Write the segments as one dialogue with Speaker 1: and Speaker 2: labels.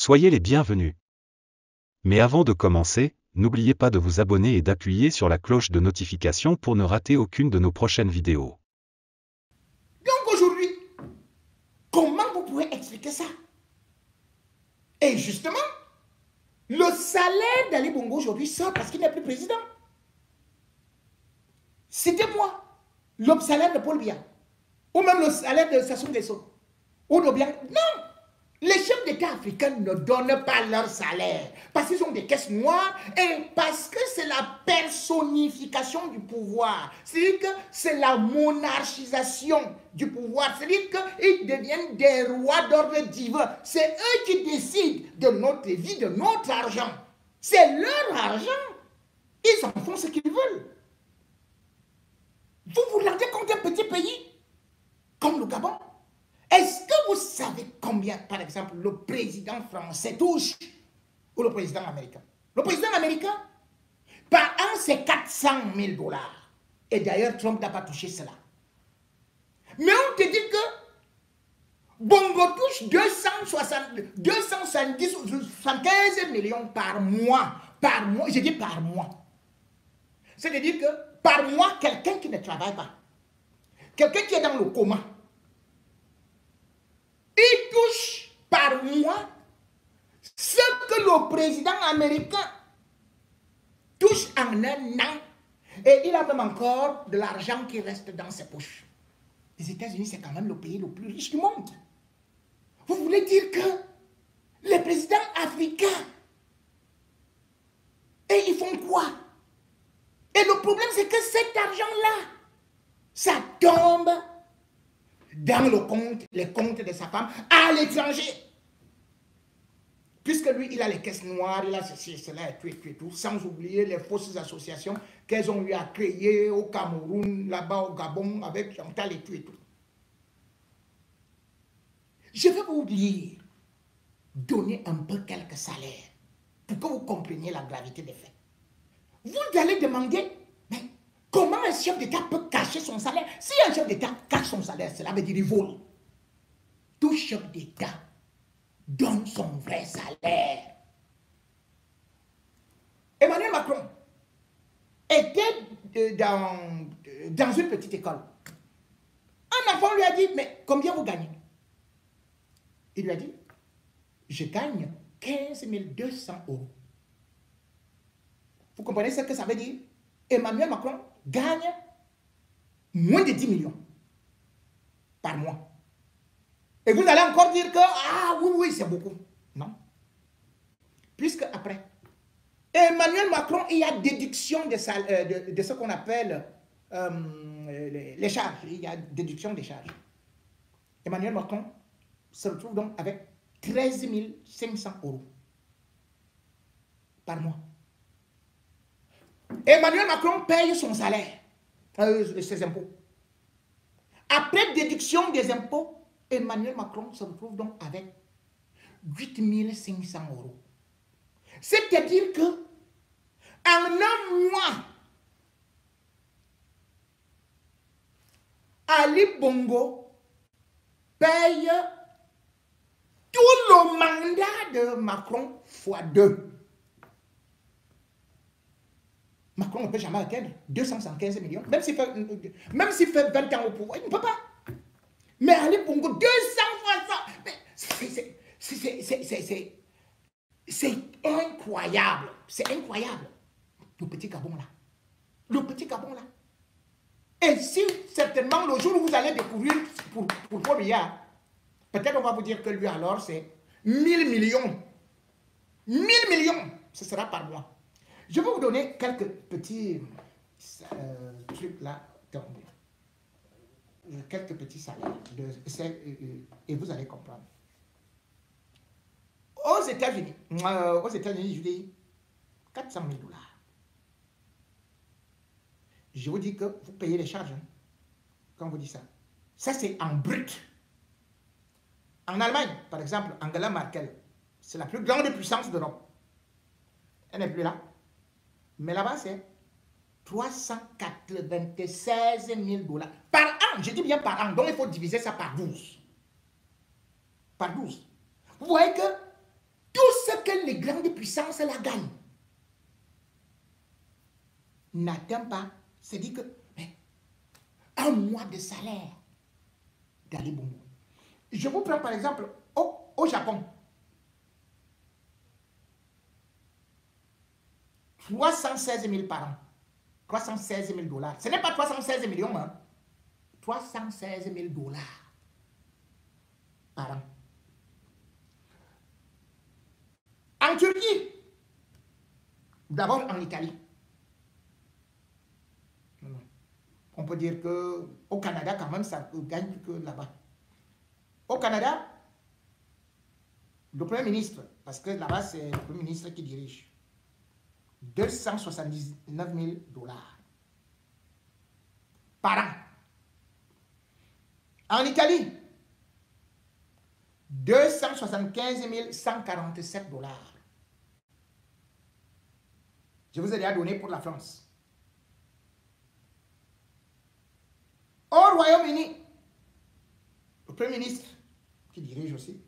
Speaker 1: Soyez les bienvenus. Mais avant de commencer, n'oubliez pas de vous abonner et d'appuyer sur la cloche de notification pour ne rater aucune de nos prochaines vidéos.
Speaker 2: Donc aujourd'hui, comment vous pouvez expliquer ça? Et justement, le salaire d'Ali Bongo aujourd'hui sort parce qu'il n'est plus président. C'était moi, le salaire de Paul Biya, ou même le salaire de Sassou Nguesso, ou de Biya. Non! Les chefs d'État africains ne donnent pas leur salaire parce qu'ils ont des caisses noires et parce que c'est la personnification du pouvoir. C'est-à-dire que c'est la monarchisation du pouvoir. C'est-à-dire qu'ils deviennent des rois d'ordre divin. C'est eux qui décident de notre vie, de notre argent. C'est leur argent. Ils en font ce qu'ils veulent. Vous vous rendez compte d'un petit pays comme le Gabon? Est-ce que vous savez combien, par exemple, le président français touche ou le président américain? Le président américain, par an, c'est 400 000 $. Et d'ailleurs, Trump n'a pas touché cela. Mais on te dit que Bongo touche 275 millions par mois. Par mois, je dis par mois. C'est-à-dire que par mois, quelqu'un qui ne travaille pas, quelqu'un qui est dans le coma, il touche par mois ce que le président américain touche en un an. Et il a même encore de l'argent qui reste dans ses poches. Les États-Unis, c'est quand même le pays le plus riche du monde. Vous voulez dire que les présidents africains, et ils font quoi? Et le problème, c'est que cet argent-là, ça tombe dans les comptes de sa femme à l'étranger. Puisque lui, il a les caisses noires, il a ceci, cela, et tout, sans oublier les fausses associations qu'elles ont eu à créer au Cameroun, là-bas au Gabon, avec Chantal et tout. Je vais vous lire, donner un peu quelques salaires pour que vous compreniez la gravité des faits. Vous allez demander, mais comment un chef d'État peut cacher son salaire? Si un chef d'État cache son salaire, cela veut dire qu'il vole. Tout chef d'État donne son vrai salaire. Emmanuel Macron était dans une petite école. Un enfant lui a dit, mais combien vous gagnez? Il lui a dit, je gagne 15 200 €. Vous comprenez ce que ça veut dire? Emmanuel Macron gagne moins de 10 millions par mois. Et vous allez encore dire que, ah oui, c'est beaucoup. Non. Puisque après, Emmanuel Macron, il y a déduction de ce qu'on appelle les charges. Il y a déduction des charges. Emmanuel Macron se retrouve donc avec 13 500 € par mois. Emmanuel Macron paye son salaire, ses impôts. Après déduction des impôts, Emmanuel Macron se retrouve donc avec 8 500 €. C'est-à-dire que en un mois, Ali Bongo paye tout le mandat de Macron fois 2. Macron ne peut jamais atteindre 275 millions, même s'il fait 20 ans au pouvoir, il ne peut pas. Mais Ali Bongo, 200 fois ça, c'est incroyable. C'est incroyable. Le petit Gabon là. Le petit Gabon là. Et si certainement le jour où vous allez découvrir pour Paul Biya, peut-être on va vous dire que lui alors c'est 1000 millions. 1000 millions, ce sera par mois. Je vais vous donner quelques petits trucs là. Quelques petits salaires. Et vous allez comprendre. Aux États-Unis, je dis 400 000 $. Je vous dis que vous payez les charges. Hein, quand on vous dit ça. Ça, c'est en brut. En Allemagne, par exemple, Angela Merkel, c'est la plus grande puissance d'Europe. Elle n'est plus là. Mais là-bas, c'est 396 000 $ par an. Je dis bien par an. Donc, il faut diviser ça par 12. Par 12. Vous voyez que tous les grandes puissances la gagnent, n'atteint pas, c'est-à-dire que un mois de salaire d'Ali Bongo. Je vous prends par exemple au Japon. 316 000 par an. 316 000 dollars. Ce n'est pas 316 millions, hein. 316 000 dollars par an. En Turquie, d'abord en Italie. On peut dire qu'au Canada, quand même, ça gagne plus que là-bas. Au Canada, le Premier ministre, parce que là-bas, c'est le Premier ministre qui dirige, 279 000 dollars par an. En Italie, 275 147 dollars. Je vous ai déjà donné pour la France. Au Royaume-Uni, le Premier ministre, qui dirige aussi,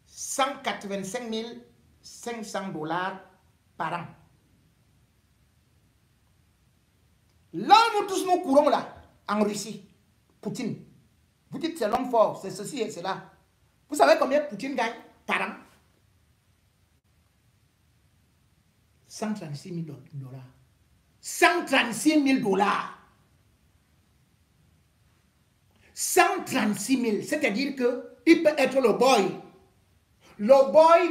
Speaker 2: 185 500 dollars par an. Là, nous tous nous courons là, en Russie, Poutine. Vous dites c'est l'homme fort, c'est ceci et cela. Vous savez combien Poutine gagne par an? 136 000 dollars. 136 000 dollars. 136 000, c'est-à-dire qu'il peut être le boy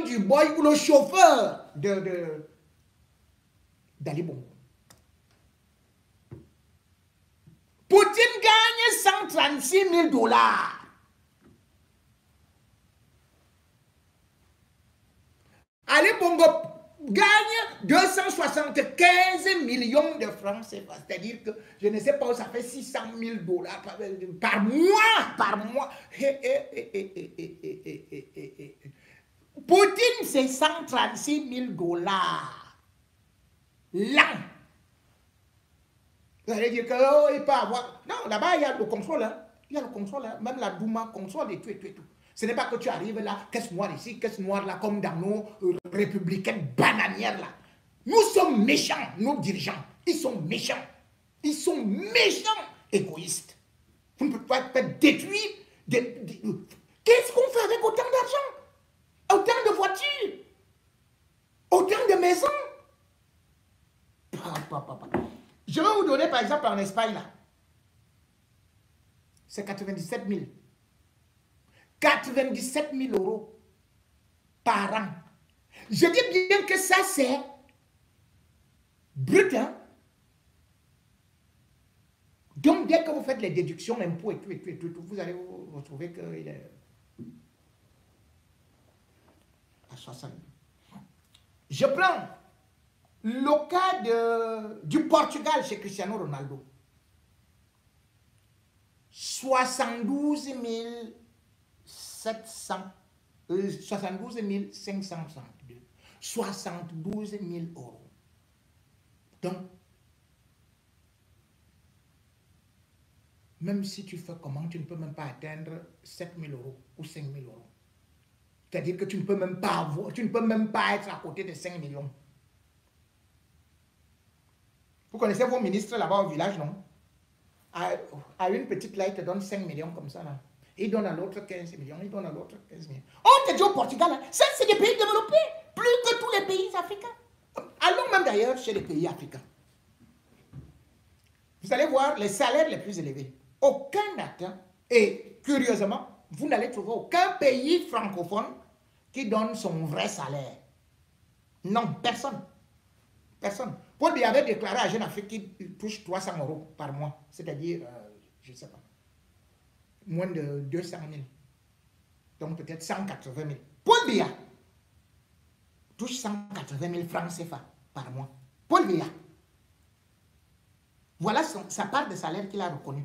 Speaker 2: du boy ou le chauffeur d'Ali Bongo. Poutine gagne 136 000 dollars. Ali Bongo gagne 275 millions de francs CFA. C'est-à-dire que je ne sais pas où ça fait 600 000 dollars par mois. Poutine, c'est 136 000 dollars l'an. Vous allez dire qu'il peut avoir... Non, là-bas, il y a le contrôle. Hein. Il y a le contrôle. Hein. Même la Douma contrôle et tout et tout et tout. Ce n'est pas que tu arrives là, caisse noire ici, caisse noire là, comme dans nos républicaines bananières là. Nous sommes méchants, nos dirigeants. Ils sont méchants. Ils sont méchants, égoïstes. Vous ne pouvez pas détruire. Qu'est-ce qu'on fait avec autant d'argent? Autant de voitures? Autant de maisons? Je vais vous donner par exemple en Espagne là. C'est 97 000. 97 000 euros par an. Je dis bien que ça c'est brut, hein? Donc dès que vous faites les déductions, impôts et tout, vous allez vous retrouver qu'il est à 60 000. Je prends le cas du Portugal chez Cristiano Ronaldo. 72 562. 72 000 euros. Donc, même si tu fais comment, tu ne peux même pas atteindre 7 000 euros ou 5 000 euros. C'est-à-dire que tu ne peux même pas avoir, tu ne peux même pas être à côté de 5 millions. Vous connaissez vos ministres là-bas au village, non? À une petite là, ils te donnent 5 millions comme ça, là. Ils donnent à l'autre 15 millions, ils donnent à l'autre 15 millions. On te dit au Portugal, hein, ça c'est des pays développés, plus que tous les pays africains. Allons même d'ailleurs chez les pays africains. Vous allez voir les salaires les plus élevés. Aucun n'atteint, et curieusement, vous n'allez trouver aucun pays francophone qui donne son vrai salaire. Non, personne. Personne. Paul Biya avait déclaré à Jeune Afrique qu'il touche 300 euros par mois, c'est-à-dire, je ne sais pas, moins de 200 000. Donc peut-être 180 000. Paul Biya touche 180 000 francs CFA par mois. Paul Biya. Voilà sa part de salaire qu'il a reconnu.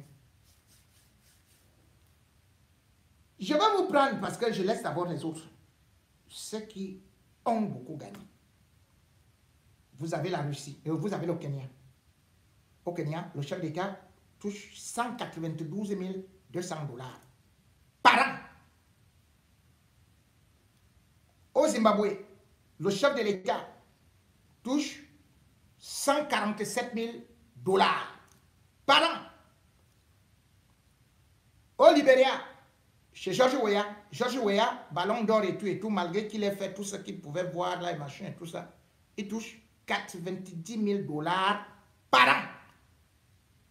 Speaker 2: Je vais vous prendre, parce que je laisse d'abord les autres, ceux qui ont beaucoup gagné. Vous avez la Russie, vous avez le Kenya. Au Kenya, le chef d'État touche 192 200 dollars par an. Au Zimbabwe, le chef de l'État, touche 147 000 dollars par an. Au Libéria, chez George Weah, ballon d'or et tout, malgré qu'il ait fait tout ce qu'il pouvait voir là, et machin et tout ça, il touche 90 000 dollars par an.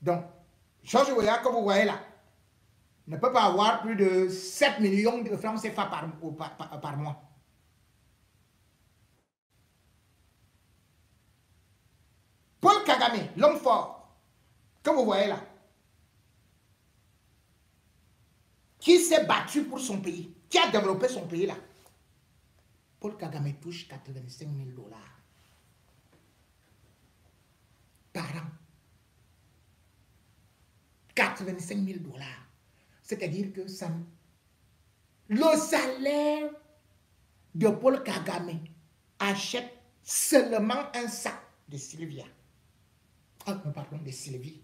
Speaker 2: Donc, George Weah, comme vous voyez là, ne peut pas avoir plus de 7 millions de francs CFA par mois. Paul Kagame, l'homme fort, que vous voyez là, qui s'est battu pour son pays, qui a développé son pays là. Paul Kagame touche 85 000 dollars par an. 85 000 dollars. C'est-à-dire que ça, le salaire de Paul Kagame achète seulement un sac de Sylvia. Ah, pardon, de Sylvie.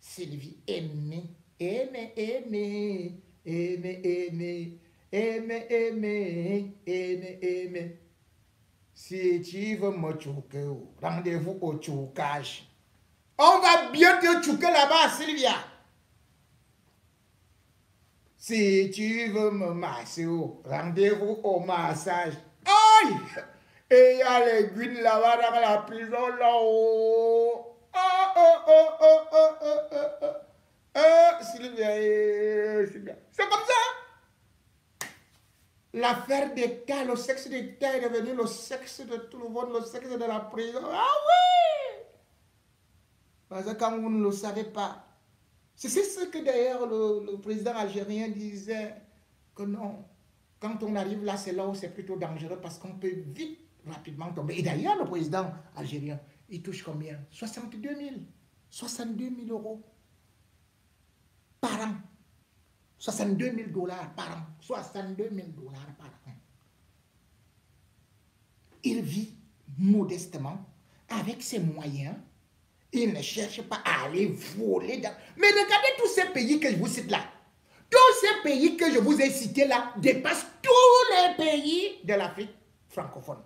Speaker 2: Sylvie aimée. Aimer. Si tu veux me choquer, rendez-vous au chocage. On va bien te choquer là-bas, Sylvia. Si tu veux me masser, rendez-vous au massage. Aïe! Et il y a les guines là-bas dans la prison là-haut. Sylvia. C'est comme ça. L'affaire d'État, le sexe d'État est devenu le sexe de tout le monde, le sexe de la prison. Ah oui! Parce que quand vous ne le savez pas, c'est ce que d'ailleurs le président algérien disait, que non, quand on arrive là, c'est là où c'est plutôt dangereux parce qu'on peut vite, rapidement tomber. Et d'ailleurs, le président algérien, il touche combien? 62 000 euros par an. 62 000 dollars par an. 62 000 dollars par an. Il vit modestement, avec ses moyens. Il ne cherche pas à aller voler dans... Mais regardez tous ces pays que je vous cite là. Tous ces pays que je vous ai cités là dépassent tous les pays de l'Afrique francophone.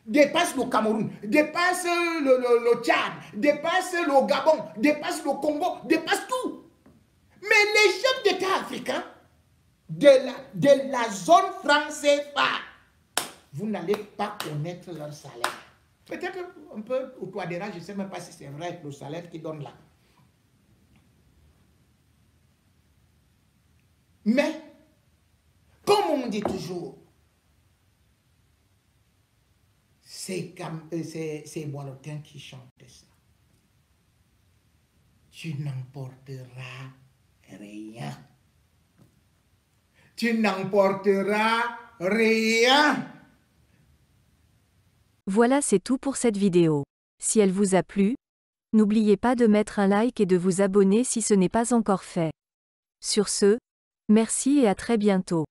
Speaker 2: Dépassent le Cameroun, dépassent le Tchad, dépassent le Gabon, dépassent le Congo, dépassent tout. Mais les chefs d'État africains de la zone française, vous n'allez pas connaître leur salaire. Peut-être un peu au Touadéra, je ne sais même pas si c'est vrai le salaire qu'ils donnent là. Mais, comme on dit toujours, c'est Boileautin qui chante ça. Tu n'emporteras rien. Tu n'emporteras rien.
Speaker 3: Voilà, c'est tout pour cette vidéo. Si elle vous a plu, n'oubliez pas de mettre un like et de vous abonner si ce n'est pas encore fait. Sur ce, merci et à très bientôt.